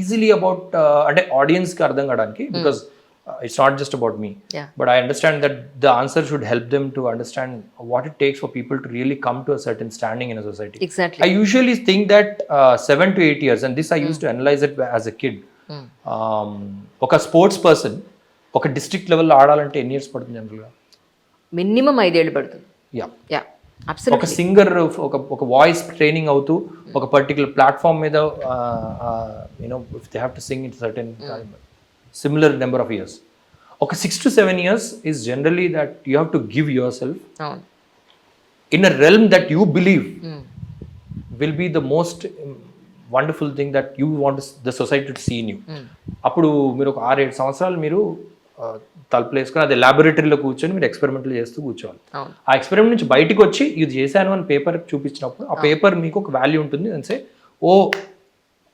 Easily about అంటే ఆడియన్స్కి అర్థం కావడానికి, because it's not just about me, but I understand that the answer should help them to understand what it takes for people to really come to a certain standing in a society. Exactly. I usually think that 7 to 8 years, and this I used to analyze it as a kid. ఒక sports person ఒక district లెవెల్లో ఆడాలంటే ఎన్ని years పడుతుంది జనరల్గా? Minimum 5 ఏళ్ళు పడుతుంది. Yeah ఒక సింగర్ ఒక వాయిస్ ట్రైనింగ్ అవుతూ ఒక పర్టికులర్ ప్లాట్ఫామ్ మీద you know if they have to sing in certain similar number of years. Okay, 6 to 7 years is generally that you have to give yourself in a realm that you believe will be the most wonderful thing that you want the society to see in you. అప్పుడు మీరు ఒక 6-7 సంవత్సరాలు మీరు తలుపులు వేసుకొని అదే ల్యాబొరేటరీలో కూర్చొని మీరు ఎక్స్పెరిమెంట్లు చేస్తూ కూర్చోవాలి. ఆ ఎక్స్పెరిమెంట్ నుంచి బయటకు వచ్చి ఇది చేశాను అని పేపర్ చూపించినప్పుడు ఆ పేపర్ మీకు ఒక వాల్యూ ఉంటుంది అని సే, ఓ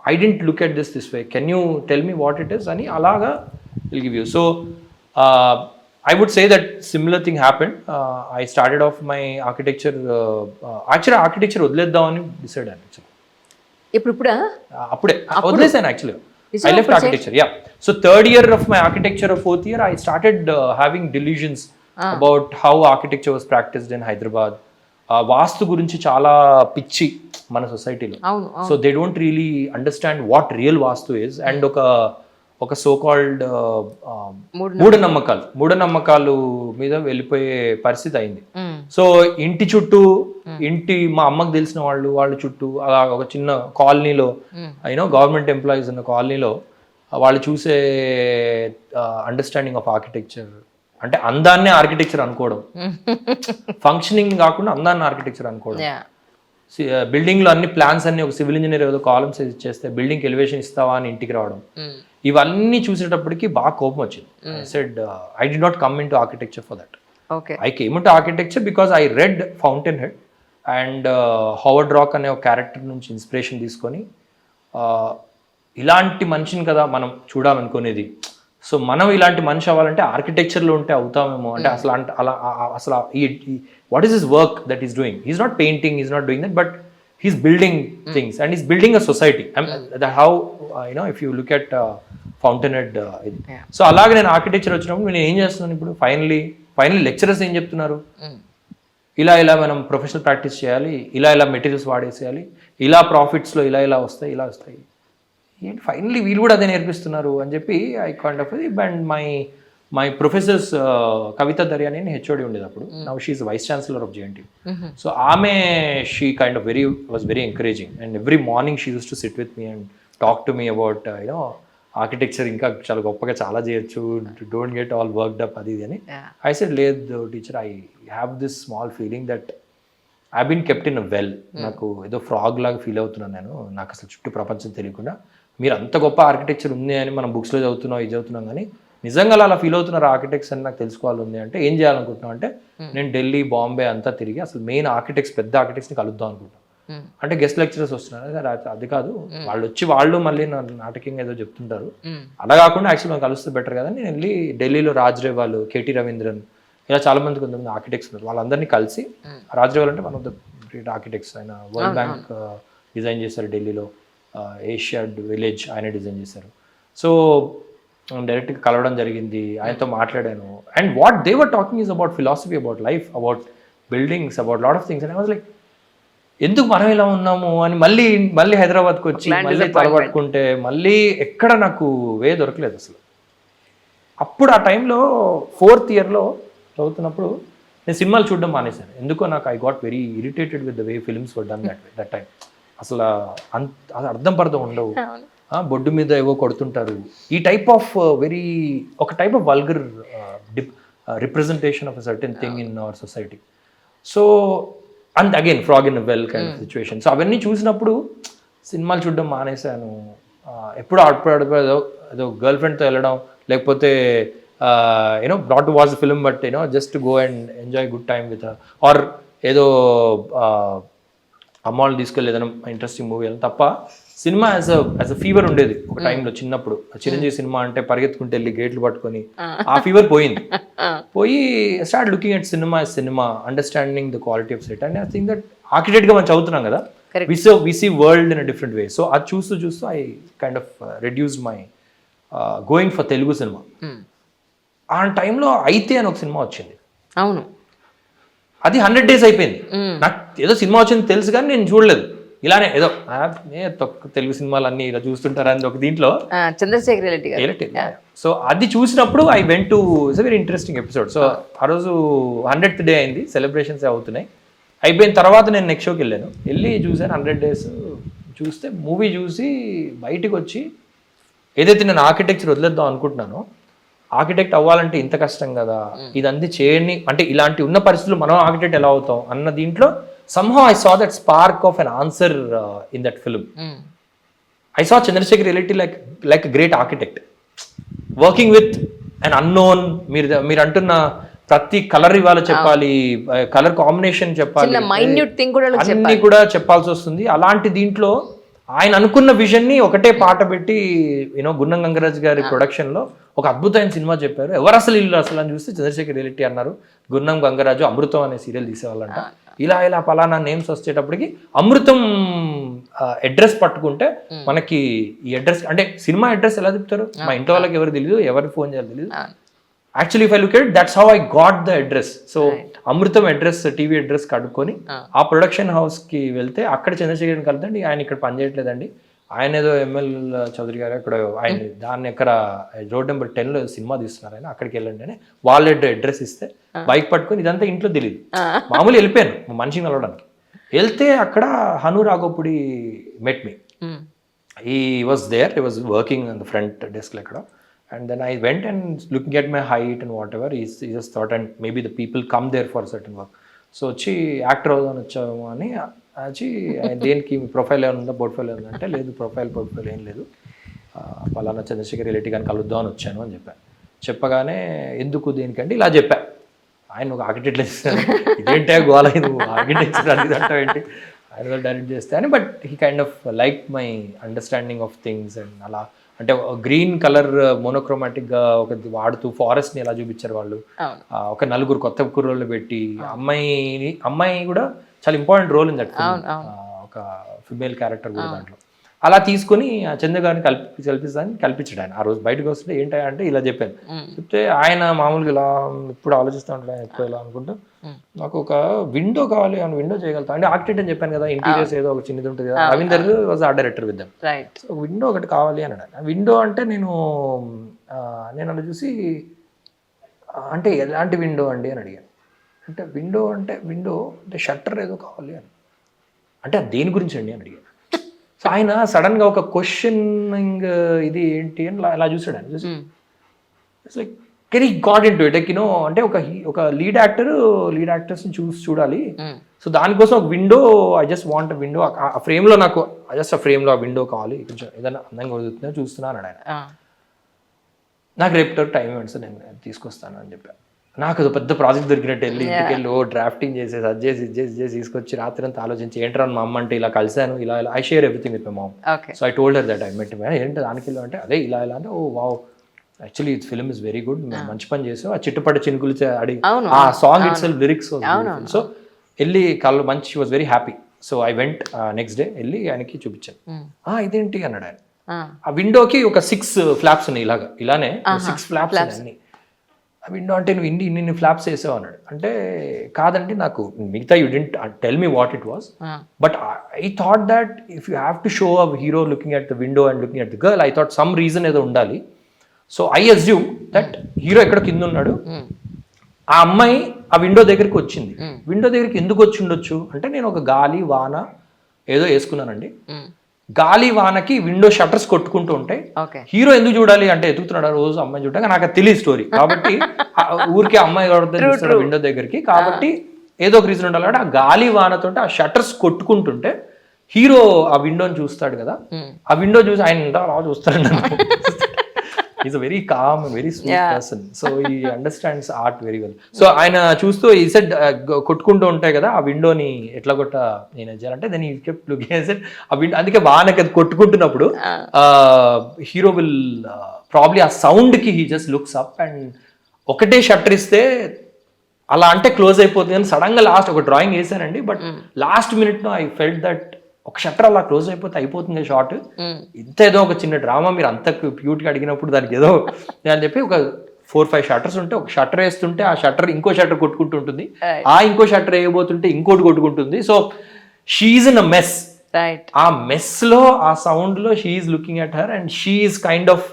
I didn't look at this way. Can you tell me what it is? Ani alaga will give you. So I would say that similar thing happened. I started off my architecture. Actually, architecture వదిలేద్దామని decide అయ్యాను. Actually, ఇప్పుడా అప్పుడే వదిలేసాను. Actually, I left architecture. Yeah. So third year of my architecture or fourth year, I started having delusions about how architecture was practiced in Hyderabad. వాస్తు గురించి చాలా పిచ్చి మన సొసైటీలో. So they don't really understand what real vastu is. And ఒక so called మూఢనమ్మకాలు మీద వెళ్ళిపోయే పరిస్థితి అయింది. సో ఇంటి చుట్టూ మా అమ్మకు తెలిసిన వాళ్ళ చుట్టూ అలా ఒక చిన్న కాలనీలో యూనో గవర్నమెంట్ ఎంప్లాయీస్ ఉన్న కాలనీలో వాళ్ళు చూసే అండర్స్టాండింగ్ ఆఫ్ ఆర్కిటెక్చర్ అంటే అందాన్నే ఆర్కిటెక్చర్ అనుకోవడం, ఫంక్షనింగ్ కాకుండా అందాన్ని ఆర్కిటెక్చర్ అనుకోవడం. బిల్డింగ్ లో అన్ని ప్లాన్స్ అన్ని ఒక సివిల్ ఇంజనీర్ ఏదో కాలమ్స్ చేస్తే బిల్డింగ్ ఎలివేషన్ ఇస్తావా అని ఇంటికి రావడం, ఇవన్నీ చూసేటప్పటికి బాగా కోపం వచ్చింది. I said I did not come in to architecture for that. I came in to architecture because I read fountain head and Howard rock అనే ఒక క్యారెక్టర్ నుంచి ఇన్స్పిరేషన్ తీసుకొని ఇలాంటి మనిషిని కదా మనం చూడాలనుకునేది. సో మనం ఇలాంటి మనిషి అవ్వాలంటే ఆర్కిటెక్చర్లో ఉంటే అవుతామేమో. అంటే అసలు what is his work that is doing? He's not painting, he's not doing that, but he's building things and he's building a society. How you know if you look at fountain head ఇది. So అలాగే నేను architecture వచ్చినప్పుడు నేను ఏం చేస్తున్నాను ఇప్పుడు, finally lecturers ఏం చెప్తున్నారు, ఇలా మనం ప్రొఫెషనల్ ప్రాక్టీస్ చేయాలి, ఇలా మెటీరియల్స్ వాడేసేయాలి, ఇలా ప్రాఫిట్స్లో ఇలా వస్తాయి. ఏంటి ఫైనలీ వీళ్ళు కూడా అదే నేర్పిస్తున్నారు అని చెప్పి I kind of. And my professors Kavita Daryani అని హెచ్ఓడి ఉండేది అప్పుడు. Now she is vice chancellor of JNT. So ఆమె she kind of was very encouraging and every morning she use to sit with me and talk to me about you know architecture ఇంకా చాలా గొప్పగా చాలా చేయొచ్చు, don't get all worked up అది అని. I said లేదు teacher, I have this small feeling that I been kept in a well. నాకు ఏదో ఫ్రాగ్ లాగా ఫీల్ అవుతున్నాను నేను, నాకు అసలు చుట్టూ ప్రపంచం తెలియకుండా. మీరు అంత గొప్ప ఆర్కిటెక్చర్ ఉంది అని మనం బుక్స్లో చదువుతున్నాం కానీ నిజంగా అలా ఫీల్ అవుతున్నారు ఆర్కిటెక్ట్స్ అని నాకు తెలుసుకోవాలి ఉంది అంటే ఏం చేయాలనుకుంటున్నాం అంటే నేను ఢిల్లీ బాంబే అంతా తిరిగి అసలు మెయిన్ ఆర్కిటెక్ట్స్ పెద్ద ఆర్కిటెక్ట్స్ని కలుద్దాం అనుకుంటాను. అంటే గెస్ట్ లెక్చరర్స్ వస్తున్నారు, అది కాదు వాళ్ళు మళ్ళీ నాటకంగా ఏదో చెప్తుంటారు, అలా కాకుండా యాక్చువల్ మనం కలిస్తే బెటర్ కదా. నేను వెళ్ళి ఢిల్లీలో రాజ్రేవాల్, కేటీ రవీంద్రన్ ఇలా చాలా మంది కొంతమంది ఆర్కిటెక్ట్స్ ఉన్నారు, వాళ్ళందరినీ కలిసి, రాజ్రేవాల్ అంటే one of the great architects, ఆయన వరల్డ్ బ్యాంక్ డిజైన్ చేశారు ఢిల్లీలో, ఏషియాడ్ విలేజ్ ఆయన డిజైన్ చేశారు. సో డైరెక్ట్గా కలవడం జరిగింది, ఆయనతో మాట్లాడాను. And what they were talking is about philosophy, about life, about buildings, about lot of things. And I was like ఎందుకు మనం ఇలా ఉన్నాము అని మళ్ళీ హైదరాబాద్కి వచ్చి మళ్ళీ తలపట్టుకుంటే మళ్ళీ ఎక్కడ నాకు వే దొరకలేదు అసలు. అప్పుడు ఆ టైంలో 4th ఇయర్లో చదువుతున్నప్పుడు నేను సినిమాలు చూడడం మానేశాను. ఎందుకో నాకు I got very irritated with the way films were done that time. అసలు అర్థం పర్థం ఉండవు, బొడ్డు మీద ఏవో కొడుతుంటారు, ఈ టైప్ ఆఫ్ ఒక type of vulgar representation of a certain thing in our society. So and again frog in well kind of situation. So అవన్నీ చూసినప్పుడు సినిమాలు చూడడం మానేశాను. ఎప్పుడు ఏదో గర్ల్ ఫ్రెండ్తో వెళ్ళడం, లేకపోతే you know not to watch the film but you know just to go and enjoy good time with or ఏదో అమ్మాయిలు తీసుకెళ్ళి ఏదైనా ఇంట్రెస్టింగ్ మూవీ అని తప్ప సినిమా యాజ్ అ ఫీవర్ ఉండేది ఒక టైంలో. చిన్నప్పుడు చిరంజీవి సినిమా అంటే పరిగెత్తుకుంటే వెళ్ళి గేట్లు పట్టుకొని ఆ ఫీవర్ పోయి start looking at cinema, understanding the quality of set. And I think that ఆర్కిటెక్ట్గా మనం చదువుతున్నాం కదా, Correct. we see world in a different way. So అది చూస్తూ I kind of reduced my going for Telugu cinema. ఆ టైంలో అయితే అని ఒక సినిమా వచ్చింది. అవును, అది 100 days అయిపోయింది. నాకు ఏదో సినిమా వచ్చింది తెలుసు కానీ నేను చూడలేదు. ఇలానే ఏదో తెలుగు సినిమాలు అన్ని ఇలా చూస్తుంటారు అని ఒక దీంట్లో చంద్రశేఖర్ రెడ్డి గారు. సో అది చూసినప్పుడు I went to it's very interesting episode. So ఆ రోజు 100th day అయింది, సెలబ్రేషన్స్ అవుతున్నాయి. అయిపోయిన తర్వాత నేను నెక్స్ట్ షోకి వెళ్ళి చూసాను 100 days. చూస్తే మూవీ చూసి బయటకు వచ్చి ఏదైతే నేను ఆర్కిటెక్చర్ వదిలేద్దాం అనుకుంటున్నానో, ఆర్కిటెక్ట్ అవ్వాలంటే ఇంత కష్టం కదా, ఇదంతా చేయని అంటే ఇలాంటి ఉన్న పరిస్థితులు మనం ఆర్కిటెక్ట్ ఎలా అవుతాం అన్న దీంట్లో somehow I saw that spark of an answer in that film. I saw Chandrasekhar Reality like a great architect working with an unknown. మీరు అంటున్న ప్రతి కలర్ ఇవాళ చెప్పాలి, కలర్ కాంబినేషన్ చెప్పాలి, అన్ని కూడా చెప్పాల్సి వస్తుంది. అలాంటి దీంట్లో ఆయన అనుకున్న విజన్ ని ఒకటే పాట పెట్టి గున్నం గంగరాజ్ గారి ప్రొడక్షన్ లో ఒక అద్భుతమైన సినిమా చెప్పారు. ఎవరు అసలు ఇల్లు అసలు అని చూస్తే చంద్రశేఖర్ రియాలిటీ అన్నారు. గున్నం గంగరాజు అమృతం అనే సీరియల్ తీసేవాళ్ళంట. ఇలా పలానా నేమ్స్ వచ్చేటప్పటికి అమృతం అడ్రస్ పట్టుకుంటే మనకి ఈ అడ్రస్ అంటే సినిమా అడ్రస్ ఎలా చెప్తారు, మా ఇంట్లో వాళ్ళకి ఎవరు తెలియదు, ఎవరికి ఫోన్ చేయాలి తెలియదు. Actually if I look at that's how I got the address. So Amrutham address, TV address కడుక్కొని ఆ ప్రొడక్షన్ హౌస్ కి వెళ్తే అక్కడ చంద్రశేఖర్ని కలుద్దండి. ఆయన ఇక్కడ పనిచేయట్లేదండి, ఆయన ఏదో ఎంఎల్ చౌదరి గారు అక్కడ ఆయన దాన్ని ఎక్కడ రోడ్ నెంబర్ 10లో సినిమా తీస్తున్నారు, ఆయన అక్కడికి వెళ్ళండి అని వాళ్ళ అడ్రస్ ఇస్తే బైక్ పట్టుకొని ఇదంతా ఇంట్లో తెలియదు, మామూలు వెళ్ళిపోయాను మనిషిని కలవడానికి. వెళ్తే అక్కడ Hanu Raghavapudi met me. He was there, he was working on the front desk అక్కడ. And then I went and looking at my height and whatever, he just thought and maybe the people come there for certain work. So వచ్చి actor అవుదామని వచ్చాము అని వచ్చి దేనికి profile ఏమైనా ఉందా, portfolio ఉందంటే లేదు, పోర్ట్ఫోలియో ఏం లేదు, పలానా చంద్రశేఖర్ రిలేటివ్ కానీ కలుద్దాం అని వచ్చాను అని చెప్పాను. చెప్పగానే ఎందుకు దేనికంటే ఇలా చెప్పా. ఆయన ఒక ఆర్కిటెక్ట్ ఇస్తాను, ఇదేంటే గోల నువ్వు ఆర్కిటెక్చర్ అడిగిదంటావు ఏంటి, ఆయన డైరెక్ట్ చేస్తే అని. But he kind of like my understanding of things and అలా అంటే గ్రీన్ కలర్ మోనోక్రోమాటిక్ గా ఒక వాడుతూ ఫారెస్ట్ ని ఎలా చూపించారు వాళ్ళు. ఒక 4 కొత్త కుర్రోళ్ళు పెట్టి అమ్మాయి కూడా చాలా ఇంపార్టెంట్ రోల్ ఇన్ దట్, ఒక ఫిమేల్ క్యారెక్టర్ కూడా దాంట్లో. అలా తీసుకొని చంద్ర గారిని కల్పించాడు ఆయన. ఆ రోజు బయటకు వస్తుంటే ఏంటంటే ఇలా చెప్పాను. చెప్తే ఆయన మామూలుగా ఇలా ఇప్పుడు ఆలోచిస్తూ ఉంటాడు ఎక్కువ ఇలా అనుకుంటూ, నాకు ఒక విండో కావాలి, అని విండో చేయగలుగుతా అంటే ఆర్కిటెక్ట్ అని చెప్పాను కదా, ఇంటీరియర్స్ ఏదో ఒక చిన్నది ఉంటుంది కదా, Ravinder was art director with them. ఒక విండో ఒకటి కావాలి అని అన్నాడు. విండో అంటే నేను అలా చూసి అంటే ఎలాంటి విండో అండి అని అడిగాను. అంటే విండో అంటే షట్టర్ ఏదో కావాలి అని అంటే దేని గురించి అండి అని అడిగాను. సో ఆయన సడన్ గా ఒక క్వశ్చనింగ్ ఇది ఏంటి అని అలా చూసాడు. ఆయన చూసి it's like Kerry got into it, like అంటే ఒక లీడ్ యాక్టర్స్ ని చూడాలి. సో దానికోసం ఒక window, I just want window, ఆ ఫ్రేమ్ లో నాకు జస్ట్ ఆ ఫ్రేమ్ లో ఆ విండో కావాలి, కొంచెం ఏదైనా అందంగా వదులుతుందో చూస్తున్నాను ఆయన. నాకు రేపు టైం ఇవ్వండి సార్, నేను తీసుకొస్తాను అని చెప్పాను. నాకు అది పెద్ద ప్రాజెక్ట్ దొరికినట్టు ఇంటికెళ్ళి డ్రాఫ్టింగ్ చేసేసి అది చేసి తీసుకొచ్చి రాత్రి అంతా ఆలోచించి ఏంట్రా మా అమ్మ అంటే ఇలా కలిసాను, ఇలా I share everything with my mom. So I told her that I met ఏంటి దానికి అంటే అదే ఇలా అంటే oh wow actually it film is very good, మంచి పని చేసావు, ఆ చిట్టుపడి చినుకులు అడిగి ఆ song itself lyrics. So వెళ్ళి కళ్ళు మంచి, was very happy. So I went next day వెళ్ళి ఆయనకి చూపించాను. ఇదేంటి అన్నాడు ఆయన. ఆ విండోకి ఒక 6 ఫ్లాప్స్ ఉన్నాయి, ఇలానే 6 ఫ్లాప్స్ అన్ని. ఆ విండో అంటే నువ్వు ఇన్ని ఫ్లాప్స్ వేసావు అన్నాడు. అంటే కాదండి, నాకు మిగతా you didn't tell me what it was, but I thought that if you have to show a hero looking at the window and looking at the girl, I thought some reason ఏదో ఉండాలి. So I assume that hero ఎక్కడ కింద ఉన్నాడు, ఆ అమ్మాయి ఆ window దగ్గరికి వచ్చింది. విండో దగ్గరికి ఎందుకు వచ్చి ఉండొచ్చు అంటే నేను ఒక గాలి వాన ఏదో వేసుకున్నానండి. గాలి వానకి విండో షట్టర్స్ కొట్టుకుంటూ ఉంటాయి, హీరో ఎందుకు చూడాలి అంటే ఎదుగుతున్నాడు రోజు అమ్మాయి చూడగా, నాకు తెలియదు స్టోరీ కాబట్టి ఊరికి అమ్మాయి చూస్తాడు విండో దగ్గరికి, కాబట్టి ఏదో ఒక రీజన్ ఉండాలి. అంటే ఆ గాలి వానతో ఆ షట్టర్స్ కొట్టుకుంటుంటే హీరో ఆ విండోని చూస్తాడు కదా, ఆ విండో చూసి ఆయన అలా చూస్తాడు. Is a very calm, very sweet person. So he understands art very well. So ఆయన చూస్తూ ఈ సెట్ కొట్టుకుంటూ ఉంటాయి కదా ఆ విండోని ఎట్లా కొట్ట నేను చేయాలంటే దాన్ని కెప్ట్ లుకింగ్ ఎట్ ఆ విండో. అందుకే బాగా కొట్టుకుంటున్నప్పుడు హీరో విల్ ప్రాబ్లీ ఆ సౌండ్ కి he just looks up and ఒకటే షట్టర్ ఇస్తే అలా అంటే క్లోజ్ అయిపోతుంది అని సడన్ గా లాస్ట్ ఒక డ్రాయింగ్ వేసానండి. బట్ లాస్ట్ మినిట్ లో ఐ ఫెల్ట్ దట్ ఒక షట్టర్ అలా క్లోజ్ అయిపోతే అయిపోతుంది షార్ట్, ఇంత ఏదో ఒక చిన్న డ్రామా మీరు అంత క్యూట్గా అడిగినప్పుడు దానికి ఏదో అని చెప్పి ఒక 4-5 షట్టర్స్ ఉంటే ఒక షట్టర్ వేస్తుంటే ఆ షట్టర్ ఇంకో షట్టర్ కొట్టుకుంటూ ఉంటుంది, ఆ ఇంకో షట్టర్ వేయబోతుంటే ఇంకోటి కొట్టుకుంటుంది. So she in a mess. Right. ఆ మెస్ లో ఆ సౌండ్ లో she looking at her and she kind of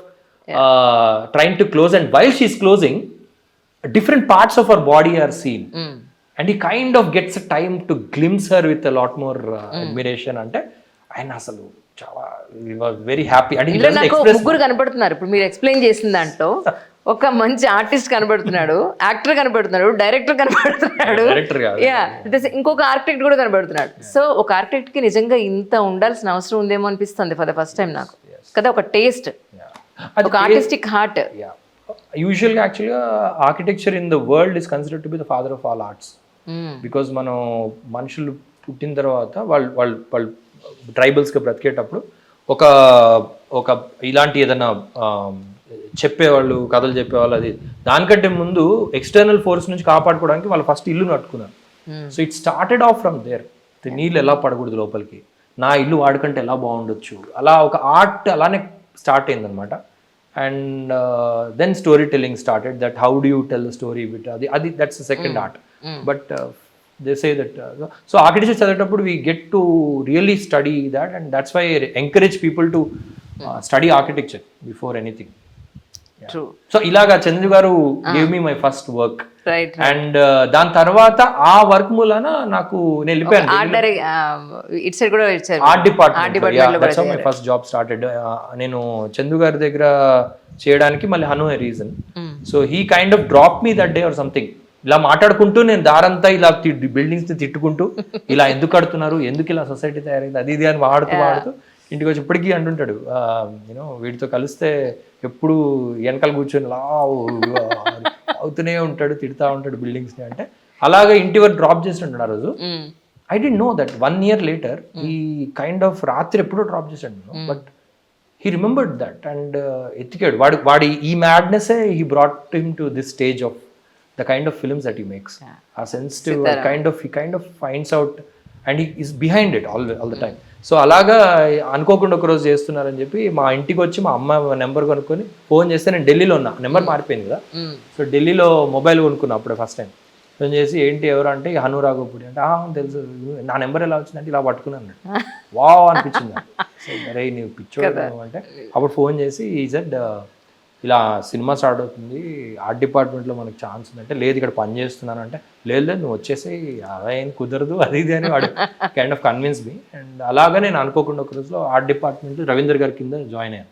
trying to close, and while she closing different parts of her body are seen, and he kind of gets a time to glimpse her with a lot more admiration. అంటే ఆయన అసలు చాలా very happy. And ఇందులో నాకు ముగ్గురు కనబడుతున్నారు ఇప్పుడు మీరు ఎక్స్ప్లెయిన్ చేసిన దాంట్లో. ఒక మంచి ఆర్టిస్ట్ కనబడుతున్నాడు, యాక్టర్ కనబడుతున్నాడు, డైరెక్టర్ కనబడుతున్నాడు, డైరెక్టర్ కాదు, ఇంకొక ఆర్కిటెక్ట్ కూడా కనబడుతున్నాడు. సో ఒక ఆర్కిటెక్ట్ కి నిజంగా ఇంత ఉండాల్సిన అవసరం ఉందేమో అనిపిస్తుంది ఫర్ ద ఫస్ట్ టైం నాకు కదా. ఒక టేస్ట్, ఒక ఆర్టిస్టిక్ హార్ట్. యూజువల్గా యాక్చువల్గా architecture in the world is considered to be the father of all arts, because మనం మనుషులు పుట్టిన తర్వాత వాళ్ళు ట్రైబల్స్గా బ్రతికేటప్పుడు ఒక ఇలాంటి ఏదైనా చెప్పేవాళ్ళు, కథలు చెప్పేవాళ్ళు, అది దానికంటే ముందు ఎక్స్టర్నల్ ఫోర్స్ నుంచి కాపాడుకోవడానికి వాళ్ళు ఫస్ట్ ఇల్లు కట్టుకున్నారు. So it started off from there. నీళ్ళు ఎలా పడకూడదు లోపలికి, నా ఇల్లు వాడుకంటే ఎలా బాగుండొచ్చు, అలా ఒక ఆర్ట్ అలానే స్టార్ట్ అయిందనమాట. And then story telling started, that how do you tell the story with అది that's second art. But they say that so architecture చదివేటప్పుడు we get to really study that, and that's why encourage people to study architecture before anything. So ఇలాగా Chandru garu gave me my first work, and దాని తర్వాత ఆ work మూలన నాకు నేను వెళ్ళిపోయాను art department. My first job started. నేను చందు గారి దగ్గర చేయడానికి మళ్ళీ హను a reason. So he kind of drop me that day or something. ఇలా మాట్లాడుకుంటూ నేను దారంతా ఇలా బిల్డింగ్స్ ని తిట్టుకుంటూ, ఇలా ఎందుకు కడుతున్నారు, ఎందుకు ఇలా సొసైటీ తయారైంది, అది ఇది అని వాడుతూ ఇంటికి వచ్చి ఇప్పటికీ అంటుంటాడు, యూనో వీటితో కలిస్తే ఎప్పుడు వెనకాల కూర్చొని లా అవుతూనే ఉంటాడు, తిడతా ఉంటాడు బిల్డింగ్స్ ని. అంటే అలాగా ఇంటి వరకు డ్రాప్ చేస్తుంటాడు ఆ రోజు. I didn't know that 1 year later ఈ కైండ్ ఆఫ్ రాత్రి ఎప్పుడో డ్రాప్ చేశాడు, but he remembered that and ఎత్తికాడు. వాడి ఈ madness he brought him to this stage of the kind of films that he makes. ఆ sensitive he kind of finds out and he is behind it all the time. So అలాగా అనుకోకుండా ఒకరోజు చేస్తున్నారని చెప్పి మా ఇంటికి వచ్చి మా అమ్మ నెంబర్ కొనుక్కొని ఫోన్ చేస్తే, నేను ఢిల్లీలో ఉన్నా, నెంబర్ మారిపోయింది కదా. సో ఢిల్లీలో మొబైల్ కొనుక్కున్నా అప్పుడే ఫస్ట్ టైం. ఫోన్ చేసి ఏంటి ఎవరు అంటే హను రాఘోపుడి అంటే తెలుసు, నా నెంబర్ ఎలా వచ్చిందంటే ఇలా పట్టుకున్నాను. వావ్ అనిపించింది. సో అరే నీవు పిచ్చోడు అంటే అప్పుడు ఫోన్ చేసి ఈ సెడ్ ఇలా సినిమా స్టార్ట్ అవుతుంది, ఆర్ట్ డిపార్ట్మెంట్లో మనకు ఛాన్స్ ఉందంటే, లేదు ఇక్కడ పని చేస్తున్నాను అంటే, లేదు నువ్వు వచ్చేసి అలా ఏం కుదరదు అది ఇది అని వాడు kind of convince me. And అలాగా నేను అనుకోకుండా ఒక రోజులో ఆర్ట్ డిపార్ట్మెంట్ రవీంద్ర గారి కింద జాయిన్ అయ్యాను.